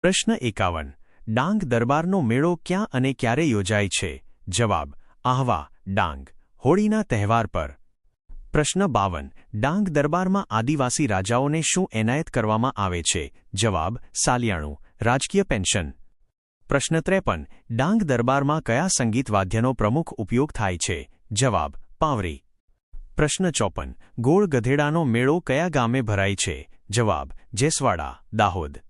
પ્રશ્ન 51. ડાંગ દરબારનો મેળો ક્યાં અને ક્યારે યોજાય છે? જવાબ: આહવા, ડાંગ, હોળીના તહેવાર પર. પ્રશ્ન 52. ડાંગ દરબારમાં આદિવાસી રાજાઓને શું એનાયત કરવામાં આવે છે? જવાબ: સાલિયાણું, રાજકીય પેન્શન. પ્રશ્ન 53. ડાંગ દરબારમાં કયા સંગીત વાદ્યનો પ્રમુખ ઉપયોગ થાય છે? જવાબ: પાંવરી. પ્રશ્ન 54. ગોળ ગધેડાનો મેળો કયા ગામે ભરાય છે? જવાબ: જેસવાડા, દાહોદ.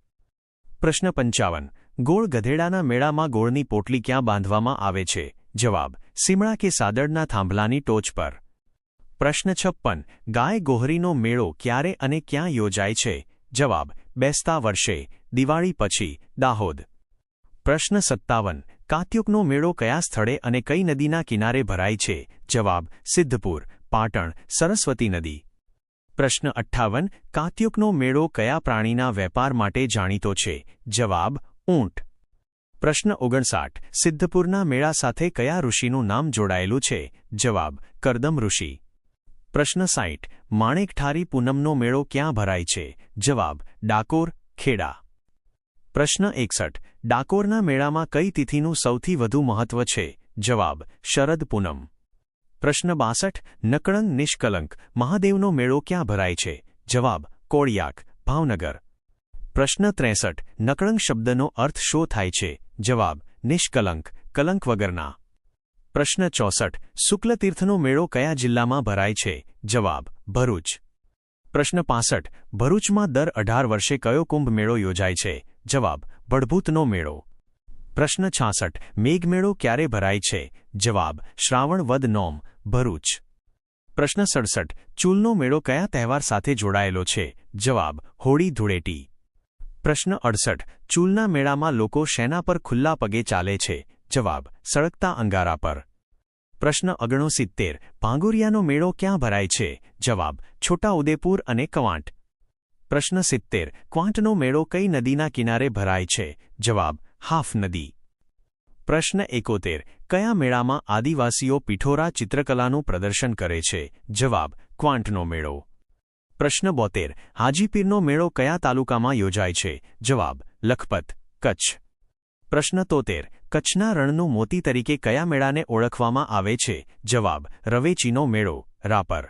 પ્રશ્ન 55. ગોળ ગધેડાના મેળામાં ગોળની પોટલી ક્યાં બાંધવામાં આવે છે? જવાબ: સીમડા કે સાદડના થાંભલાની ટોચ પર. પ્રશ્ન 56. ગાય ગોહરીનો મેળો ક્યારે અને ક્યાં યોજાય છે? જવાબ: બેસતા વર્ષે, દિવાળી પછી, દાહોદ. પ્રશ્ન 57. કાત્યુકનો મેળો કયા સ્થળે અને કઈ નદીના કિનારે ભરાય છે? જવાબ: સિદ્ધપુર, પાટણ, સરસ્વતી નદી. પ્રશ્ન 58. કાત્યુકનો મેળો કયા પ્રાણીના વેપાર માટે જાણીતો છે? જવાબ: ઊંટ. પ્રશ્ન 59. સિદ્ધપુરના મેળા સાથે કયા ઋષિનું નામ જોડાયેલું છે? જવાબ: કરદમ ઋષિ. પ્રશ્ન 60. માણેકઠારી પૂનમનો મેળો ક્યાં ભરાય છે? જવાબ: ડાકોર, ખેડા. પ્રશ્ન 61. ડાકોરના મેળામાં કઈ તિથિનું સૌથી વધુ મહત્વ છે? જવાબ: શરદ પૂનમ. પ્રશ્ન 62. નકળંગ નિષ્કલંક મહાદેવનો મેળો ક્યાં ભરાય છે? જવાબ: કોળિયાક, ભાવનગર. પ્રશ્ન 63. નકળંગ શબ્દનો અર્થ શો થાય છે? જવાબ: નિષ્કલંક, કલંક વગરના. પ્રશ્ન 64. શુક્લતીર્થનો મેળો કયા જિલ્લામાં ભરાય છે? જવાબ: ભરૂચ. પ્રશ્ન 65. ભરૂચમાં દર 18 વર્ષે કયો કુંભ મેળો યોજાય છે? જવાબ: ભડભૂતનો મેળો. પ્રશ્ન 66. મેઘમેળો ક્યારે ભરાય છે? જવાબ: શ્રાવણ વદ નોમ, ભરૂચ. પ્રશ્ન 67. ચૂલનો મેળો કયા તહેવાર સાથે જોડાયેલો છે? જવાબ: હોળી ધૂળેટી. પ્રશ્ન 68. ચૂલના મેળામાં લોકો શેના પર ખુલ્લા પગે ચાલે છે? જવાબ: સળગતા અંગારા પર. પ્રશ્ન 69. ભાંગુરિયાનો મેળો ક્યાં ભરાય છે? જવાબ: છોટાઉદેપુર અને કવાંટ. પ્રશ્ન 70. ક્વાંટનો મેળો કઈ નદીના કિનારે ભરાય છે? જવાબ: હાફ નદી. પ્રશ્ન 71. કયા મેળામાં આદિવાસીઓ પિઠોરા ચિત્રકલાનું પ્રદર્શન કરે છે? જવાબ: ક્વાંટનો મેળો. પ્રશ્ન 72. હાજીપીરનો મેળો કયા તાલુકામાં યોજાય છે? જવાબ: લખપત, કચ્છ. પ્રશ્ન 73. કચ્છના રણનું મોતી તરીકે કયા મેળાને ઓળખવામાં આવે છે? જવાબ: રવેચીનો મેળો, રાપર.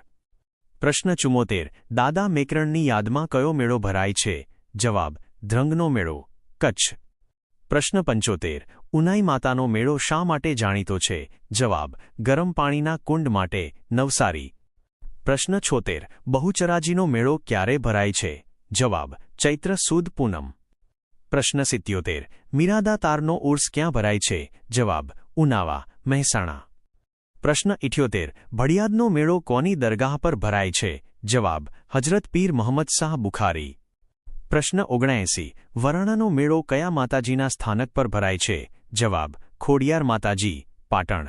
પ્રશ્ન 74. દાદા મેકરણની યાદમાં કયો મેળો ભરાય છે? જવાબ: ધ્રંગનો મેળો, કચ્છ. પ્રશ્ન 75. ઉનાઈ માતાનો મેળો શા માટે જાણીતો છે? જવાબ: ગરમ પાણીના કુંડ માટે, નવસારી. પ્રશ્ન 76. બહુચરાજીનો મેળો ક્યારે ભરાય છે? જવાબ: ચૈત્ર સુદ પૂનમ. પ્રશ્ન 77. મીરાદા તારનો ઉર્સ ક્યાં ભરાય છે? જવાબ: ઉનાવા, મહેસાણા. પ્રશ્ન 78. ભડિયાદનો મેળો કોની દરગાહ પર ભરાય છે? જવાબ: હજરત પીર મોહમ્મદ શાહ બુખારી. પ્રશ્ન 79. વરાણાનો મેળો કયા માતાજીના સ્થાનક પર ભરાય છે? જવાબ: ખોડિયાર માતાજી, પાટણ.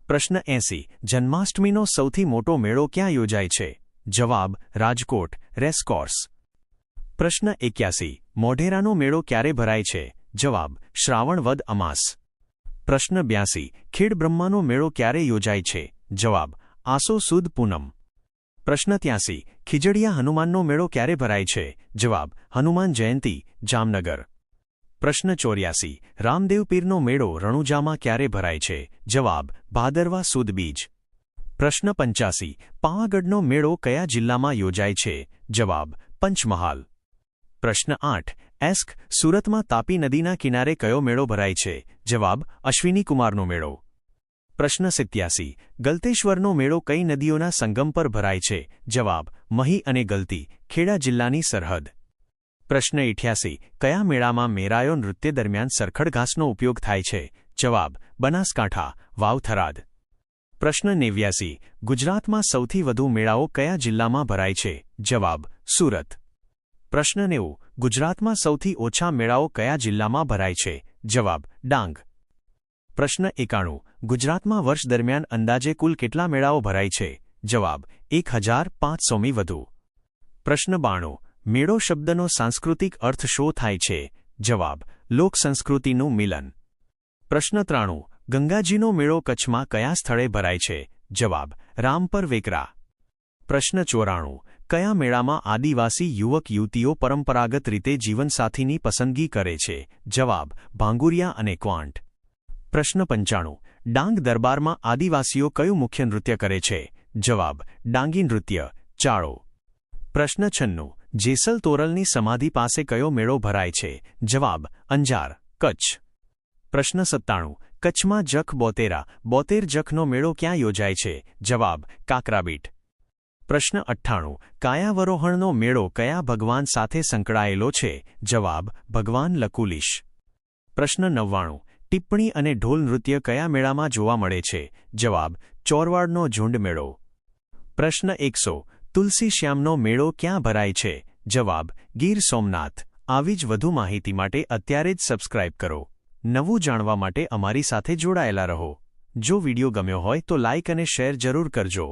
પ્રશ્ન 80. જન્માષ્ટમીનો સૌથી મોટો મેળો ક્યાં યોજાય છે? જવાબ: રાજકોટ, રેસકોર્સ. પ્રશ્ન 81. મોઢેરાનો મેળો ક્યારે ભરાય છે? જવાબ: શ્રાવણ વદ અમાસ. પ્રશ્ન 82. ખેડબ્રહ્માનો મેળો ક્યારે યોજાય છે? જવાબ: આસો સુદ પૂનમ. પ્રશ્ન 83. ખીજડીયા હનુમાનનો મેળો ક્યારે ભરાય છે? જવાબ: હનુમાન જયંતી, જામનગર. પ્રશ્ન 84. રામદેવ પીરનો મેળો રણુજામાં ક્યારે ભરાય છે? જવાબ: ભાદરવા સુદ બીજ. પ્રશ્ન 85. પાવાગઢનો મેળો કયા જિલ્લામાં યોજાય છે? જવાબ: પંચમહાલ. પ્રશ્ન 8. એસ્ક સુરતમાં તાપી નદીના કિનારે કયો મેળો ભરાય છે? જવાબ: અશ્વિની કુમારનો મેળો. પ્રશ્ન 87. ગલતેશ્વરનો મેળો કઈ નદીઓના સંગમ પર ભરાય છે? જવાબ: મહી અને ગલતી, ખેડા જિલ્લાની સરહદ. પ્રશ્ન 88. કયા મેળામાં મેરાયો નૃત્ય દરમિયાન સરખડ ઘાસનો ઉપયોગ થાય છે? જવાબ: બનાસકાંઠા, વાવ-થરાદ. પ્રશ્ન 89. ગુજરાતમાં સૌથી વધુ મેળાઓ કયા જિલ્લામાં ભરાય છે? જવાબ: સુરત. પ્રશ્ન 90. ગુજરાતમાં સૌથી ઓછા મેળાઓ કયા જિલ્લામાં ભરાય છે? જવાબ: ડાંગ. પ્રશ્ન 91. ગુજરાતમાં વર્ષ દરમિયાન અંદાજે કુલ કેટલા મેળાઓ ભરાય છે? જવાબ: 1500મી વધુ. પ્રશ્ન 92. મેળો શબ્દનો સાંસ્કૃતિક અર્થ શો થાય છે? જવાબ: લોકસંસ્કૃતિનું મિલન. પ્રશ્ન 93. ગંગાજીનો મેળો કચ્છમાં કયા સ્થળે ભરાય છે? જવાબ: રામપર વેકરા. પ્રશ્ન 94. કયા મેળામાં આદિવાસી યુવક યુવતીઓ પરંપરાગત રીતે જીવનસાથીની પસંદગી કરે છે? જવાબ: ભાંગુરિયા અને ક્વાંટ. પ્રશ્ન 95. ડાંગ દરબારમાં આદિવાસીઓ કયું મુખ્ય નૃત્ય કરે છે? જવાબ: ડાંગી નૃત્ય, ચાળો. પ્રશ્ન 96. જેસલ તોરલની સમાધિ પાસે કયો મેળો ભરાય છે? જવાબ: અંજાર, કચ્છ. પ્રશ્ન 97. કચ્છમાં જખ બોતેરા, બોતેર જખનો મેળો ક્યાં યોજાય છે? જવાબ: કાકરાબીટ. પ્રશ્ન 98. કાયાવરોહણનો મેળો કયા ભગવાન સાથે સંકળાયેલો છે? જવાબ: ભગવાન લકુલિશ. પ્રશ્ન 99. ટિપ્પણી અને ઢોલ નૃત્ય કયા મેળામાં જોવા મળે છે? જવાબ: ચોરવાડનો ઝુંડ મેળો. પ્રશ્ન 100. તુલસી શ્યામનો મેળો ક્યાં ભરાય છે? જવાબ: ગીર સોમનાથ. આવી જ વધુ માહિતી માટે અત્યારે જ સબસ્ક્રાઇબ કરો. નવું જાણવા માટે અમારી સાથે જોડાયેલા રહો. જો વિડિયો ગમ્યો હોય તો લાઇક અને શેર જરૂર કરજો.